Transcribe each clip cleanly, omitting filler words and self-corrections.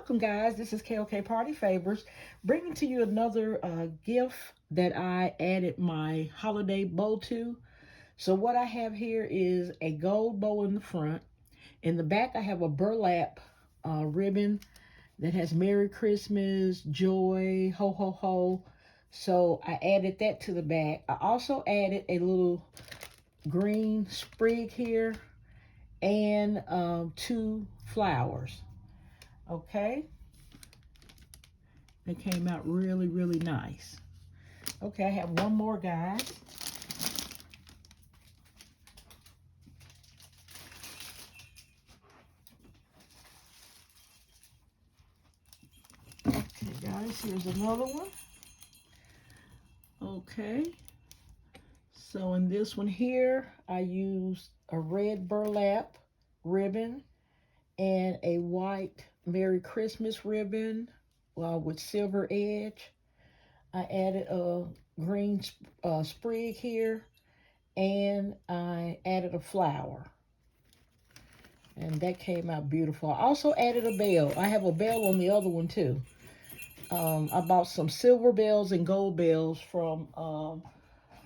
welcome guys. This is KOK Party Favors, bringing to you another gift that I added my holiday bow to. So what I have here is a gold bow in the front. In the back I have a burlap ribbon that has Merry Christmas, Joy, Ho Ho Ho. So I added that to the back. I also added a little green sprig here and 2 flowers. Okay, they came out really, really nice. Okay, I have one more, guys. Okay, guys, here's another one. Okay, so in this one here, I used a red burlap ribbon and a white Merry Christmas ribbon with silver edge. I added a green sprig here, and I added a flower. And that came out beautiful. I also added a bell. I have a bell on the other one too. I bought some silver bells and gold bells from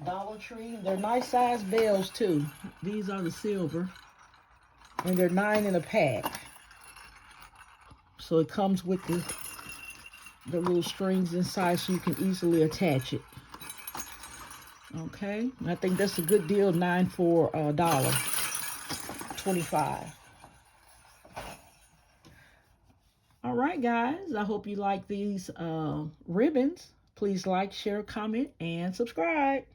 Dollar Tree. They're nice size bells too. These are the silver. And they're 9 in a pack. So it comes with the little strings inside so you can easily attach it. Okay, I think that's a good deal, 9 for $1.25. All right, guys, I hope you like these ribbons. Please like, share, comment, and subscribe.